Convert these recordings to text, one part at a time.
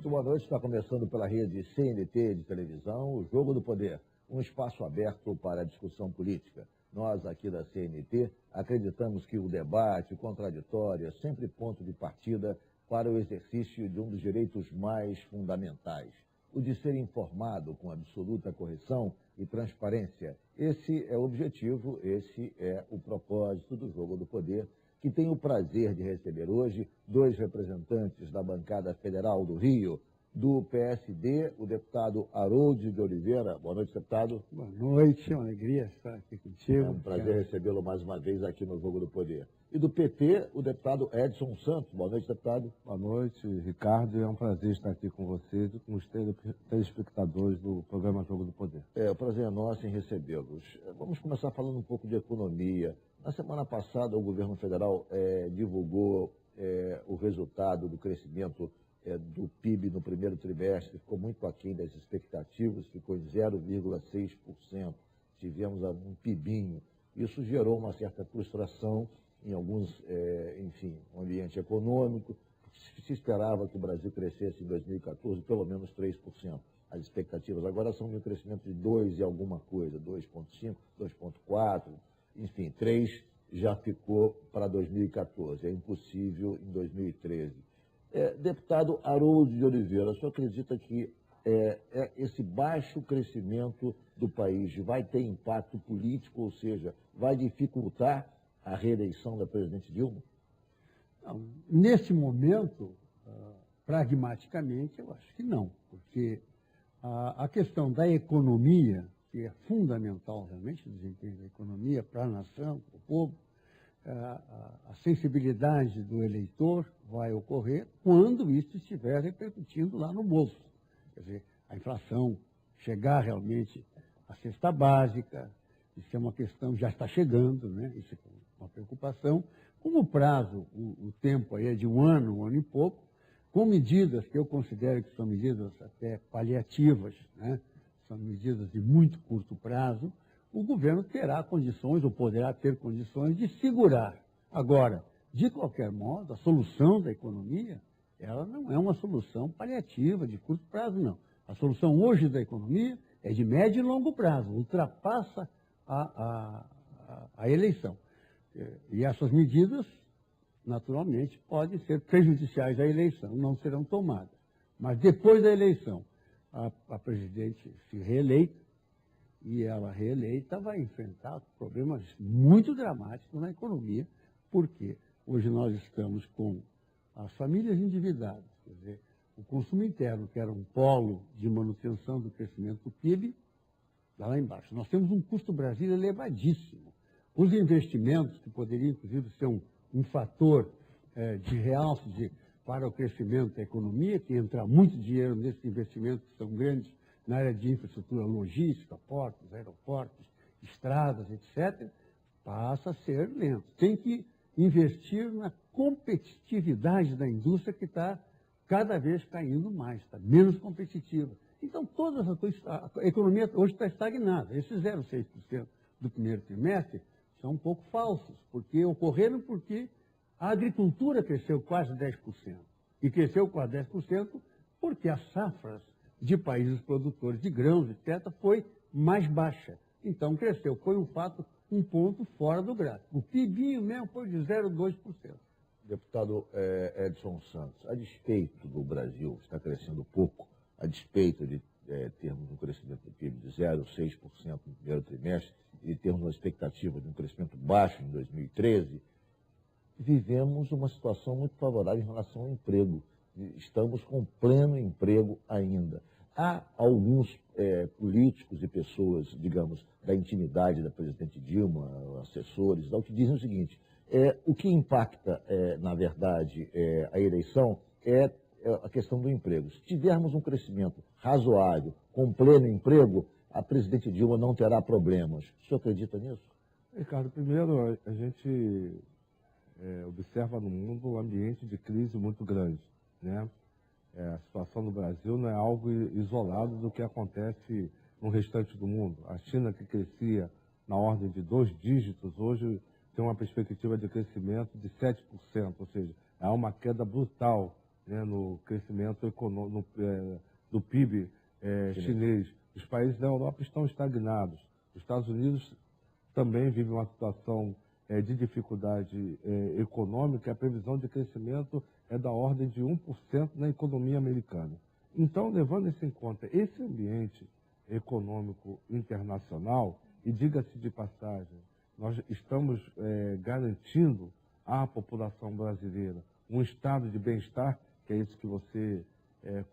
Muito boa noite. Está começando pela rede CNT de televisão, o Jogo do Poder, um espaço aberto para a discussão política. Nós, aqui da CNT, acreditamos que o debate contraditório é sempre ponto de partida para o exercício de um dos direitos mais fundamentais, o de ser informado com absoluta correção e transparência. Esse é o objetivo, esse é o propósito do Jogo do Poder, que tem o prazer de receber hoje dois representantes da bancada federal do Rio, do PSD, o deputado Harold de Oliveira. Boa noite, deputado. Boa noite, é uma alegria estar aqui contigo. É um prazer recebê-lo mais uma vez aqui no Jogo do Poder. E do PT, o deputado Edson Santos. Boa noite, deputado. Boa noite, Ricardo. É um prazer estar aqui com vocês e com os telespectadores do programa Jogo do Poder. O prazer é nosso em recebê-los. Vamos começar falando um pouco de economia. Na semana passada, o governo federal divulgou o resultado do crescimento do PIB no primeiro trimestre. Ficou muito aquém das expectativas, ficou em 0,6%. Tivemos um PIBinho. Isso gerou uma certa frustração em alguns, no ambiente econômico. Se esperava que o Brasil crescesse em 2014 pelo menos 3%. As expectativas agora são de um crescimento de 2 e alguma coisa, 2,5%, 2,4%. Enfim, 3 já ficou para 2014, é impossível em 2013. Deputado Harold de Oliveira, o senhor acredita que esse baixo crescimento do país vai ter impacto político, ou seja, vai dificultar a reeleição da presidente Dilma? Não, nesse momento, pragmaticamente, eu acho que não, porque a questão da economia, que é fundamental realmente, o desempenho da economia para a nação, para o povo, a sensibilidade do eleitor vai ocorrer quando isso estiver repercutindo lá no bolso. Quer dizer, a inflação chegar realmente à cesta básica, isso é uma questão, já está chegando, né? Isso é uma preocupação. Como o prazo, o tempo aí é de um ano e pouco, com medidas que eu considero que são medidas até paliativas, né? São medidas de muito curto prazo, o governo terá condições, ou poderá ter condições, de segurar. Agora, de qualquer modo, a solução da economia, ela não é uma solução paliativa, de curto prazo, não. A solução hoje da economia é de médio e longo prazo, ultrapassa a eleição. E essas medidas, naturalmente, podem ser prejudiciais à eleição, não serão tomadas. Mas depois da eleição, a presidente se reeleita, e ela reeleita vai enfrentar problemas muito dramáticos na economia, porque hoje nós estamos com as famílias endividadas, quer dizer, o consumo interno, que era um polo de manutenção do crescimento do PIB, está lá embaixo. Nós temos um custo Brasil elevadíssimo. Os investimentos, que poderiam, inclusive, ser um fator de realce para o crescimento da economia, que entra muito dinheiro nesses investimentos que são grandes na área de infraestrutura logística, portos, aeroportos, estradas, etc., passa a ser lento. Tem que investir na competitividade da indústria, que está cada vez caindo mais, está menos competitiva. Então, todas as coisas, a economia hoje está estagnada. Esses 0,6% do primeiro trimestre são um pouco falsos, ocorreram porque a agricultura cresceu quase 10%. E cresceu quase 10% porque as safras de países produtores de grãos, etc., foi mais baixa. Então, cresceu. Foi um ponto fora do gráfico. O PIB mesmo foi de 0,2%. Deputado Edson Santos, a despeito do Brasil estar crescendo pouco, a despeito de termos um crescimento do PIB de 0,6% no primeiro trimestre e termos uma expectativa de um crescimento baixo em 2013, vivemos uma situação muito favorável em relação ao emprego. Estamos com pleno emprego ainda. Há alguns políticos e pessoas, digamos, da intimidade da presidente Dilma, assessores, que dizem o seguinte: o que impacta, na verdade, a eleição é a questão do emprego. Se tivermos um crescimento razoável, com pleno emprego, a presidente Dilma não terá problemas. O senhor acredita nisso? Ricardo, primeiro, a gente observa no mundo um ambiente de crise muito grande, né? A situação no Brasil não é algo isolado do que acontece no restante do mundo. A China, que crescia na ordem de 2 dígitos, hoje tem uma perspectiva de crescimento de 7%, ou seja, há uma queda brutal né, no crescimento econômico, do PIB chinês. Os países da Europa estão estagnados. Os Estados Unidos também vivem uma situação de dificuldade econômica. A previsão de crescimento é da ordem de 1% na economia americana. Então, levando isso em conta, esse ambiente econômico internacional, e diga-se de passagem, nós estamos garantindo à população brasileira um estado de bem-estar, que é isso que você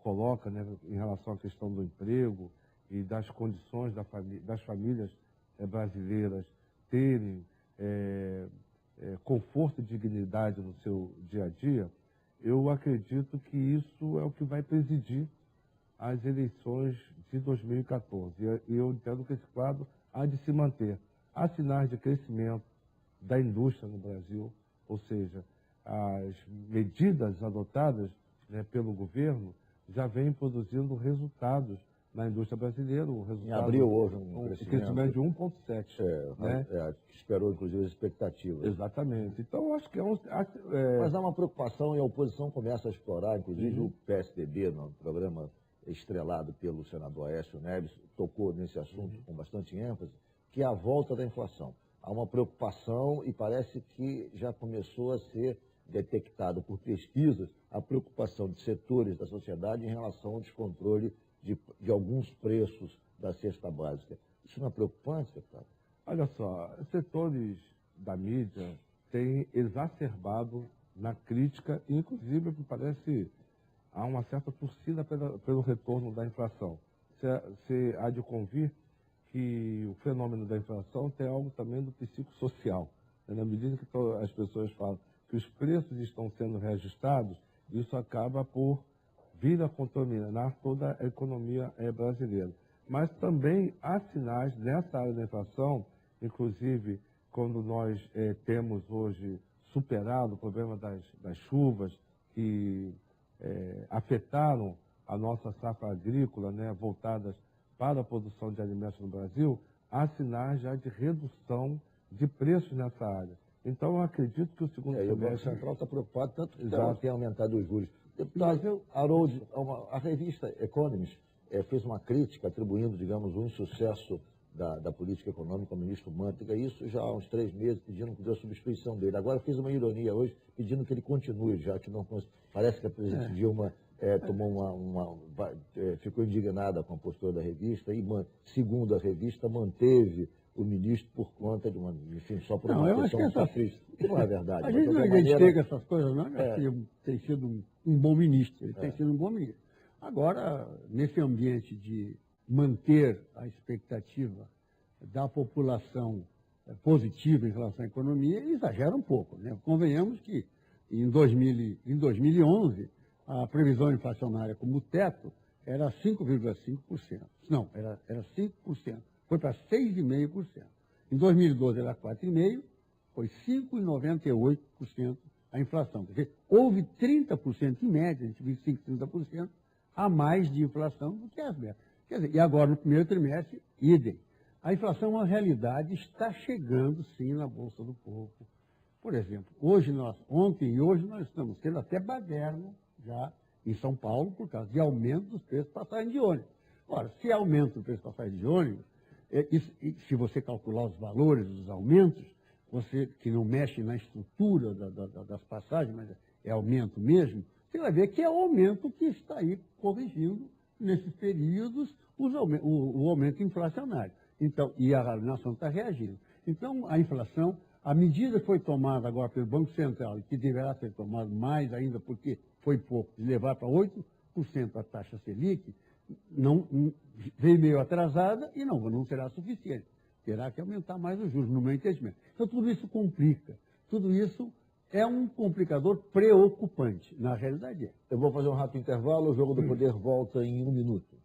coloca, né, em relação à questão do emprego e das condições das famílias brasileiras terem conforto e dignidade no seu dia a dia. Eu acredito que isso é o que vai presidir as eleições de 2014. E eu entendo que esse quadro há de se manter. Há sinais de crescimento da indústria no Brasil, ou seja, as medidas adotadas, né, pelo governo já vêm produzindo resultados na indústria brasileira. Em abril houve um crescimento de 1,7%. Que esperou, inclusive, as expectativas. Exatamente. Então, acho que Mas há uma preocupação e a oposição começa a explorar, inclusive o PSDB, no programa estrelado pelo senador Aécio Neves, tocou nesse assunto com bastante ênfase, que é a volta da inflação. Há uma preocupação e parece que já começou a ser detectado por pesquisas a preocupação de setores da sociedade em relação ao descontrole de alguns preços da cesta básica. Isso não é preocupante, deputado? Olha só, setores da mídia têm exacerbado na crítica, e inclusive, me parece, há uma certa torcida pelo retorno da inflação. Você há de convir que o fenômeno da inflação tem algo também do psicossocial. Na medida que as pessoas falam que os preços estão sendo reajustados, isso acaba por vir a contaminar toda a economia brasileira. Mas também há sinais nessa área da inflação, inclusive quando nós temos hoje superado o problema das chuvas que afetaram a nossa safra agrícola, né, voltadas para a produção de alimentos no Brasil, há sinais já de redução de preços nessa área. Então, eu acredito que o segundo semestre... O Banco Central está preocupado, tanto que tem aumentado os juros. Deputado Harold, a revista Economist fez uma crítica atribuindo, digamos, o insucesso da política econômica ao ministro Manteiga, isso já há uns 3 meses, pedindo a substituição dele. Agora fez uma ironia hoje, pedindo que ele continue, já que não parece que a presidente Dilma ficou indignada com a postura da revista e, segundo a revista, manteve o ministro por conta de só por uma questão capricho. Não é verdade. A gente não identifica essas coisas, não. Ele tem sido um bom ministro. Ele tem sido um bom ministro. Agora, nesse ambiente de manter a expectativa da população positiva em relação à economia, ele exagera um pouco, né? Convenhamos que em 2011, a previsão inflacionária como teto era 5,5%. Não, era 5%. Foi para 6,5%. Em 2012 era 4,5%, foi 5,98% a inflação. Quer dizer, houve 30% em média, entre 25% e 30%, a mais de inflação do que as metas. Quer dizer, e agora no primeiro trimestre, idem. A inflação, na realidade, está chegando sim na Bolsa do Povo. Por exemplo, ontem e hoje nós estamos tendo até baderna já em São Paulo por causa de aumento dos preços de passagem de ônibus. Ora, se aumenta o preço de passagem de ônibus, se você calcular os valores dos aumentos, você que não mexe na estrutura das passagens, mas é aumento mesmo, você vai ver que é o aumento que está aí corrigindo nesses períodos o aumento inflacionário. Então, e a nação está reagindo. Então, a inflação, a medida que foi tomada agora pelo Banco Central, e que deverá ser tomada mais ainda, porque foi pouco, de levar para 8% a taxa Selic, veio meio atrasada e não será suficiente. Terá que aumentar mais os juros, no meu entendimento. Então, tudo isso complica. Tudo isso é um complicador preocupante. Na realidade é. Eu vou fazer um rápido intervalo, o Jogo do Poder volta em 1 minuto.